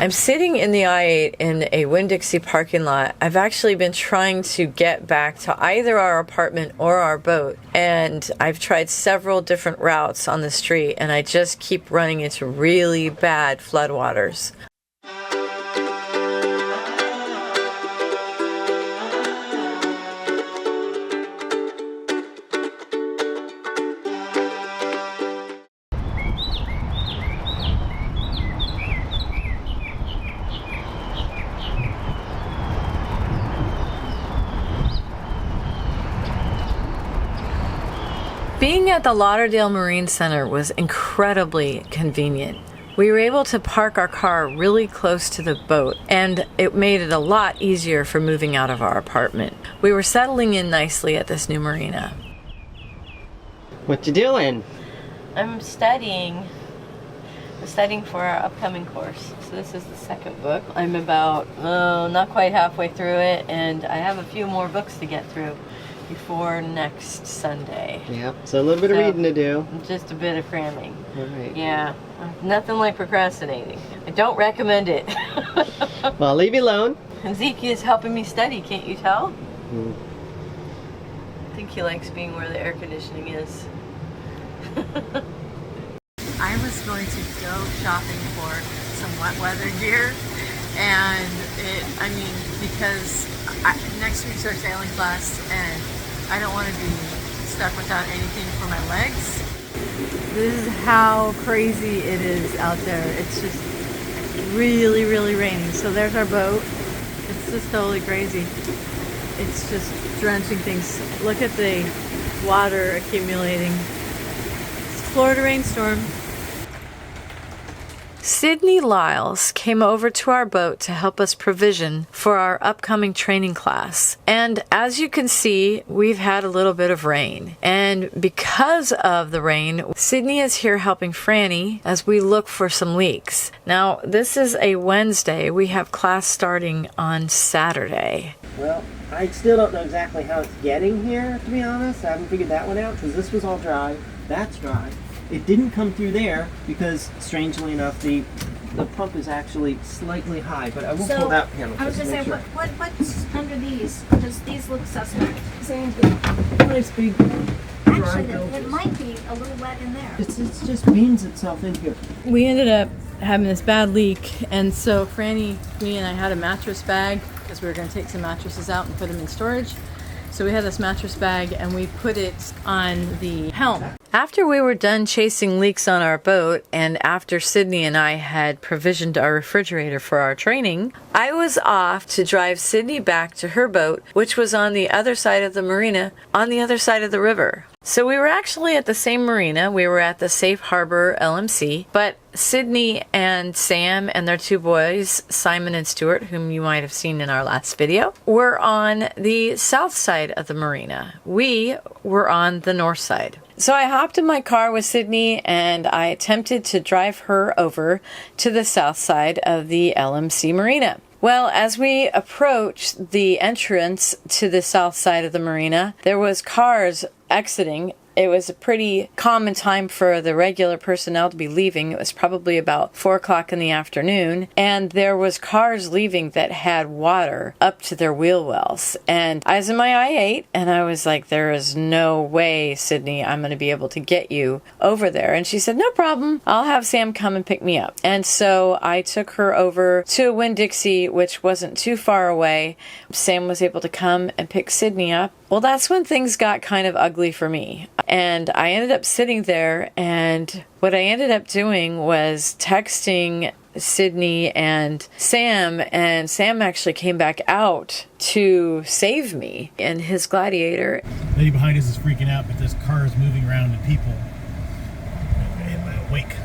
I'm sitting in the I-8 in a Winn-Dixie parking lot. I've actually been trying to get back to either our apartment or our boat, and I've tried several different routes on the street, and I just keep running into really bad floodwaters. Being at the Lauderdale Marine Center was incredibly convenient. We were able to park our car really close to the boat, and it made it a lot easier for moving out of our apartment. We were settling in nicely at this new marina. What you doing? I'm studying. I'm studying for our upcoming course. So this is the second book. I'm about, not quite halfway through it, and I have a few more books to get through before next Sunday. Yep, so a little bit of reading to do. Just a bit of cramming. All right. Yeah, nothing like procrastinating. I don't recommend it. Well, I'll leave you alone. And Zeke is helping me study, can't you tell? Mm. I think he likes being where the air conditioning is. I was going to go shopping for some wet weather gear, and because next week's our sailing class, and I don't want to be stuck without anything for my legs. This is how crazy it is out there. It's just really, really raining. So there's our boat. It's just totally crazy. It's just drenching things. Look at the water accumulating. It's a Florida rainstorm. Sydney Liles came over to our boat to help us provision for our upcoming training class. And as you can see, we've had a little bit of rain. And because of the rain, Sydney is here helping Franny as we look for some leaks. Now, this is a Wednesday. We have class starting on Saturday. Well, I still don't know exactly how it's getting here, to be honest. I haven't figured that one out, because this was all dry. That's dry. It didn't come through there because, strangely enough, the pump is actually slightly high, but I will pull that panel. I was just saying, what's under these? Because these look suspect. Nice big dry Actually, filters. it might be a little wet in there. It just beams itself in here. We ended up having this bad leak, and so Franny, me, and I had a mattress bag because we were going to take some mattresses out and put them in storage. So we had this mattress bag and we put it on the helm. After we were done chasing leaks on our boat, and after Sydney and I had provisioned our refrigerator for our training, I was off to drive Sydney back to her boat, which was on the other side of the marina, on the other side of the river. So we were actually at the same marina. We were at the Safe Harbor LMC, but Sydney and Sam and their two boys, Simon and Stuart, whom you might have seen in our last video, were on the south side of the marina. We were on the north side. So I hopped in my car with Sydney and I attempted to drive her over to the south side of the LMC marina. Well, as we approached the entrance to the south side of the marina, there was cars exiting. It was a pretty common time for the regular personnel to be leaving. It was probably about 4 o'clock in the afternoon, and there was cars leaving that had water up to their wheel wells. And I was in my I-8, and I was like, there is no way, Sydney, I'm going to be able to get you over there. And she said, no problem. I'll have Sam come and pick me up. And so I took her over to Winn-Dixie, which wasn't too far away. Sam was able to come and pick Sydney up. Well, that's when things got kind of ugly for me. And I ended up sitting there, and what I ended up doing was texting Sydney and Sam actually came back out to save me in his Gladiator. The lady behind us is freaking out, but this car is moving around and people in my wake.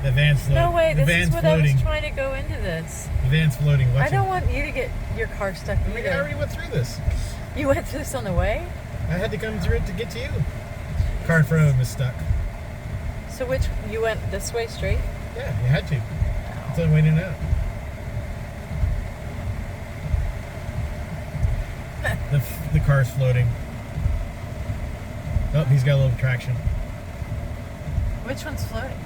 The van's floating. No way, this is what floating. I was trying to go into this. The van's floating. Watch I don't want you to get your car stuck I either. already went through this. You went through this on the way? I had to come through it to get to you. Car in front of him is stuck. So you went this way straight? Yeah, you had to. It's on waiting out. The car's floating. Oh, he's got a little traction. Which one's floating?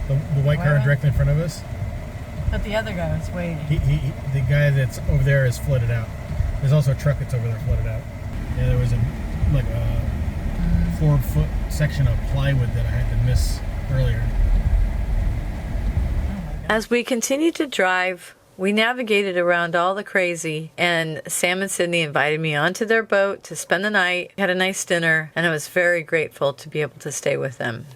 The white car directly in front of us. But the other guy was waiting. The guy that's over there is flooded out. There's also a truck that's over there flooded out. Yeah, there was a 4-foot section of plywood that I had to miss earlier. As we continued to drive, we navigated around all the crazy, and Sam and Sydney invited me onto their boat to spend the night, had a nice dinner, and I was very grateful to be able to stay with them.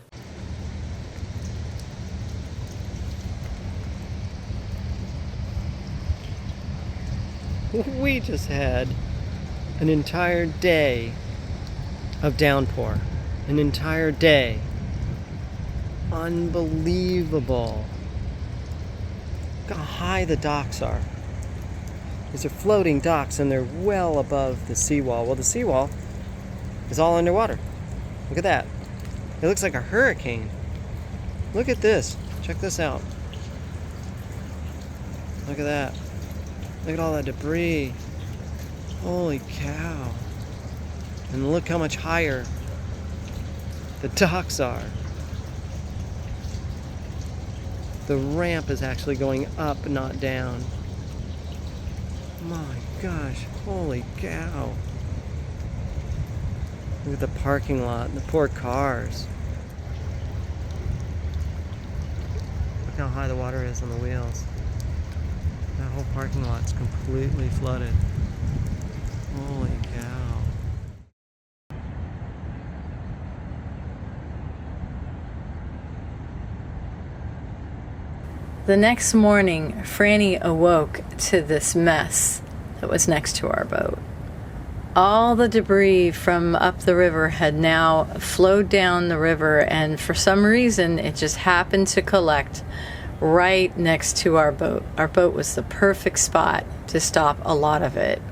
We just had an entire day of downpour. An entire day. Unbelievable. Look how high the docks are. These are floating docks and they're well above the seawall. Well, the seawall is all underwater. Look at that. It looks like a hurricane. Look at this. Check this out. Look at that. Look at all that debris. Holy cow. And look how much higher the docks are. The ramp is actually going up, not down. My gosh, holy cow. Look at the parking lot and the poor cars. Look how high the water is on the wheels. That whole parking lot's completely flooded. Holy cow. The next morning, Franny awoke to this mess that was next to our boat. All the debris from up the river had now flowed down the river, and for some reason it just happened to collect right next to our boat. Our boat was the perfect spot to stop a lot of it.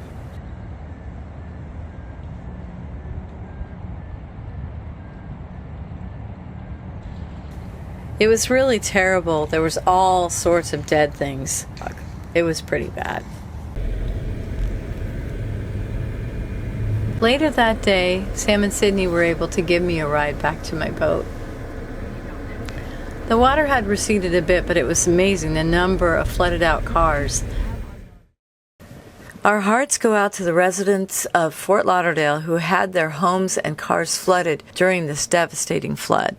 It was really terrible. There was all sorts of dead things. It was pretty bad. Later that day, Sam and Sydney were able to give me a ride back to my boat. The water had receded a bit, but it was amazing the number of flooded out cars. Our hearts go out to the residents of Fort Lauderdale who had their homes and cars flooded during this devastating flood.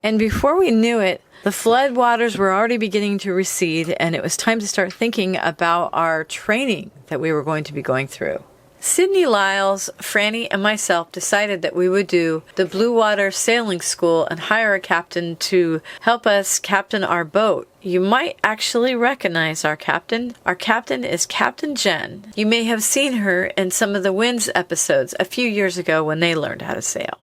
And before we knew it, the flood waters were already beginning to recede, and it was time to start thinking about our training that we were going to be going through. Sydney, Liles, Franny, and myself decided that we would do the Blue Water Sailing School and hire a captain to help us captain our boat. You might actually recognize our captain. Our captain is Captain Jen. You may have seen her in some of the Winds episodes a few years ago when they learned how to sail.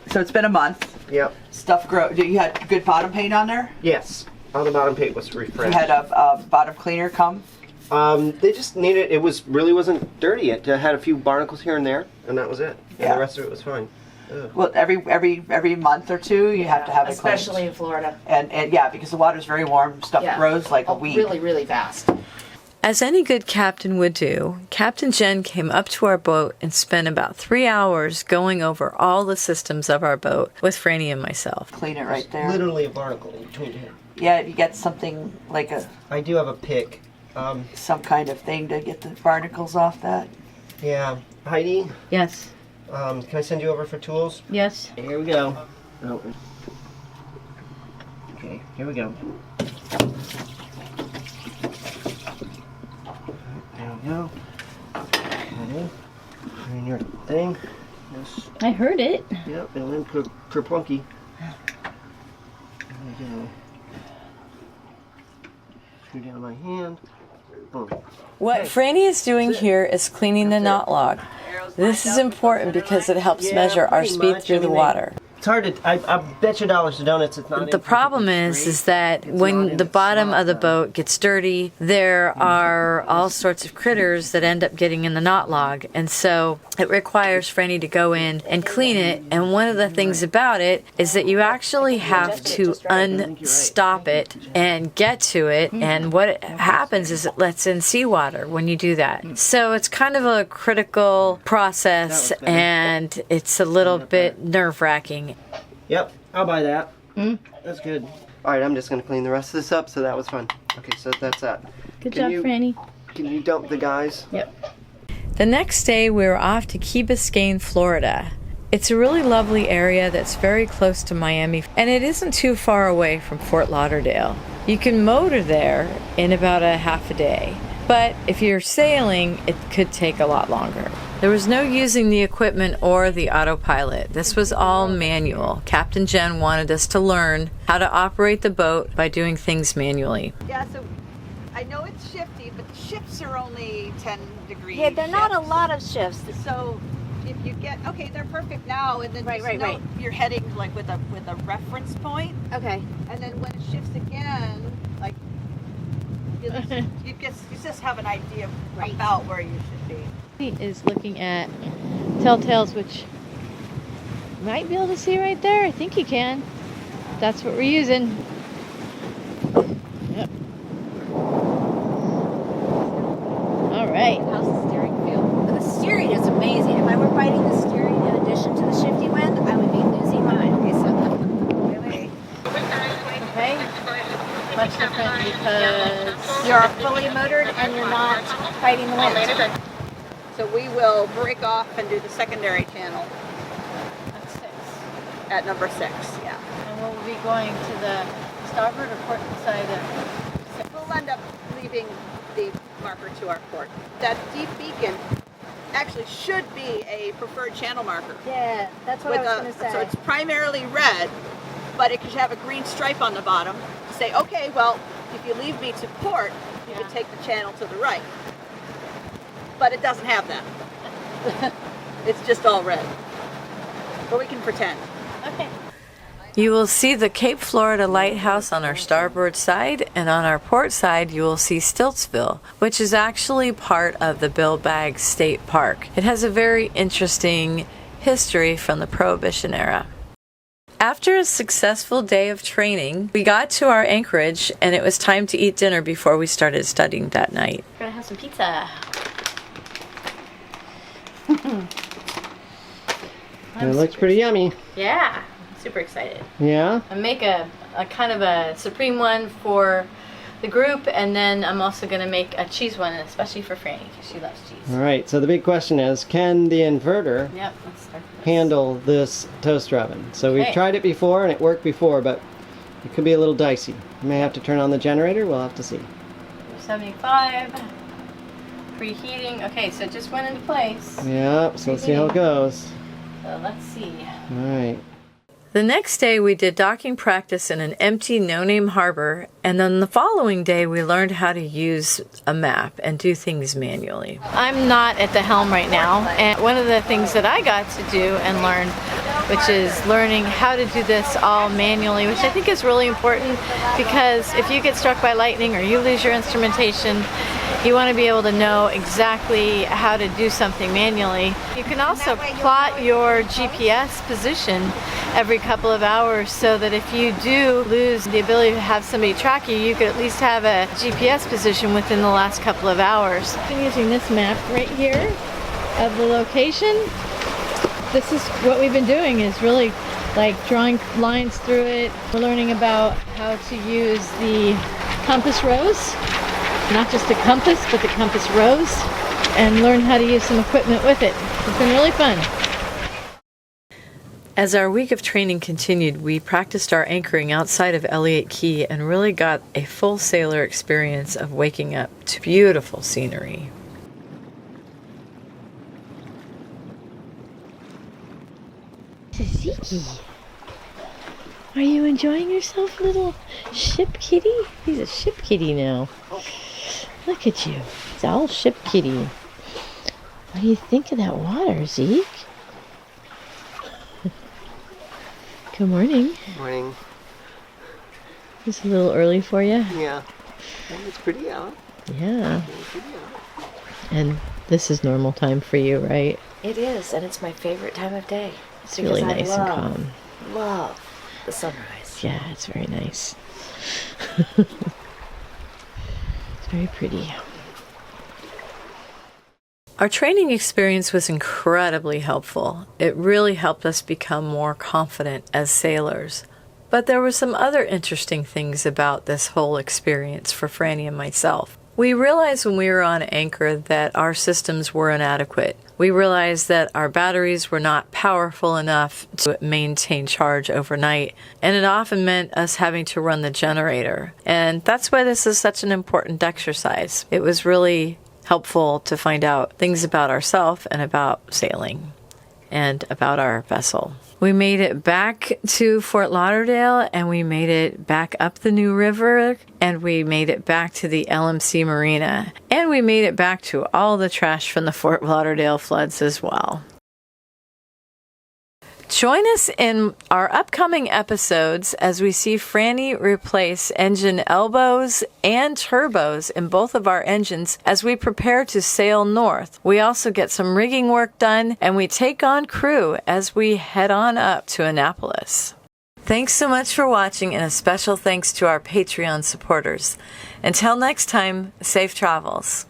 So it's been a month. Yep. Stuff grow. You had good bottom paint on there? Yes. All the bottom paint was refreshed. You had a bottom cleaner come? They just needed, it wasn't dirty yet. It had a few barnacles here and there, and that was it. And Yeah. the rest of it was fine. Ugh. Well, every month or two, you have to have it cleaned. Especially in Florida. And yeah, because the water's very warm, stuff Yeah. grows like a Oh, weed. really, really fast. As any good captain would do, Captain Jen came up to our boat and spent about 3 hours going over all the systems of our boat with Franny and myself. Clean it right there. Literally a barnacle in between here. Yeah, you get something like I do have a pick. some kind of thing to get the barnacles off that. Yeah. Heidi, Yes. can I send you over for tools? Yes. Here we go. Oh. Okay, here we go. There we go. Okay. And your thing. Yes. I heard it. Yep, and then kerplunky. There we go. Screw down my hand. Boom. What Franny is doing here is cleaning the knot log. This is important because it helps measure our pretty speed much. through the water. It's hard to. I bet you dollars to donuts. It's not. The problem is that when the bottom of the boat gets dirty, there are all sorts of critters that end up getting in the knot log, and so it requires Franny to go in and clean it. And one of the things about it is that you actually have to unstop it and get to it. And what happens is it lets in seawater when you do that. So it's kind of a critical process, and it's a little bit nerve-wracking. Yep, I'll buy that. That's good. All right, I'm just gonna clean the rest of this up. So that was fun. Okay, so that's that. Good job, Franny. Can you dump the guys? Yep. The next day, we were off to Key Biscayne, Florida. It's a really lovely area that's very close to Miami, and it isn't too far away from Fort Lauderdale. You can motor there in about a half a day, but if you're sailing, it could take a lot longer. There was no using the equipment or the autopilot. This was all manual. Captain Jen wanted us to learn how to operate the boat by doing things manually. Yeah, so I know it's shifty, but shifts are only 10 degrees. Yeah, they're not a shifts. lot of shifts. So if you get, okay, they're perfect now, and then Right, just right, note right. you're heading like with a reference point, Okay. and then when it shifts again, like you just have an idea Right. about where you should be. He is looking at telltales, which you might be able to see right there. I think you can. That's what we're using. Yep. All right. How's the steering feel? The steering is amazing. If I were fighting the steering in addition to the shifty wind, I would be losing mine. Okay, so really, Okay. Much different because you're fully motored and you're not fighting the wind. So we will break off and do the secondary channel that's 6. at number 6. Yeah, And we'll be going to the starboard or port side of. we'll end up leaving the marker to our port. That deep beacon actually should be a preferred channel marker. Yeah, that's what I was going to say. So it's primarily red, but it could have a green stripe on the bottom to say, okay, well, if you leave me to port, you can take the channel to the right. But it doesn't have that. It's just all red. But we can pretend. Okay. You will see the Cape Florida Lighthouse on our starboard side, and on our port side you will see Stiltsville, which is actually part of the Bill Baggs State Park. It has a very interesting history from the Prohibition era. After a successful day of training, we got to our anchorage and it was time to eat dinner before we started studying that night. We're going to have some pizza. It looks pretty yummy. Yeah, super excited. Yeah. I make a kind of a supreme one for the group, and then I'm also going to make a cheese one, especially for Franny because she loves cheese. All right. So the big question is, can the inverter Yep, let's start with this. handle this toaster oven? So we've Okay. tried it before and it worked before, but it could be a little dicey. You may have to turn on the generator. We'll have to see. 75, preheating. Okay, so it just went into place. Yeah. So let's see how it goes. So let's see. All right. The next day we did docking practice in an empty no-name harbor, and then the following day we learned how to use a map and do things manually. I'm not at the helm right now, and one of the things that I got to do and learn, which is learning how to do this all manually, which I think is really important, because if you get struck by lightning or you lose your instrumentation, you want to be able to know exactly how to do something manually. You can also plot your GPS position every couple of hours so that if you do lose the ability to have somebody track you, you could at least have a GPS position within the last couple of hours. I'm using this map right here of the location. This is what we've been doing, is really like drawing lines through it. We're learning about how to use the compass rose. Not just the compass, but the compass rose, and learn how to use some equipment with it. It's been really fun. As our week of training continued, we practiced our anchoring outside of Elliott Key and really got a full sailor experience of waking up to beautiful scenery. Ziki, are you enjoying yourself, little ship kitty? He's a ship kitty now. Look at you. It's all ship kitty. What do you think of that water, Zeke? Good morning. Morning. It's a little early for you. Yeah. It's pretty out. Yeah. It's pretty out. And this is normal time for you, right? It is, and it's my favorite time of day. It's really nice and calm. Love the sunrise. Yeah, it's very nice. It's very pretty. Our training experience was incredibly helpful. It really helped us become more confident as sailors. But there were some other interesting things about this whole experience for Franny and myself. We realized when we were on anchor that our systems were inadequate. We realized that our batteries were not powerful enough to maintain charge overnight, and it often meant us having to run the generator. And that's why this is such an important exercise. It was really helpful to find out things about ourselves and about sailing and about our vessel. We made it back to Fort Lauderdale, and we made it back up the New River, and we made it back to the LMC Marina, and we made it back to all the trash from the Fort Lauderdale floods as well. Join us in our upcoming episodes as we see Franny replace engine elbows and turbos in both of our engines as we prepare to sail north. We also get some rigging work done, and we take on crew as we head on up to Annapolis. Thanks so much for watching, and a special thanks to our Patreon supporters. Until next time, safe travels.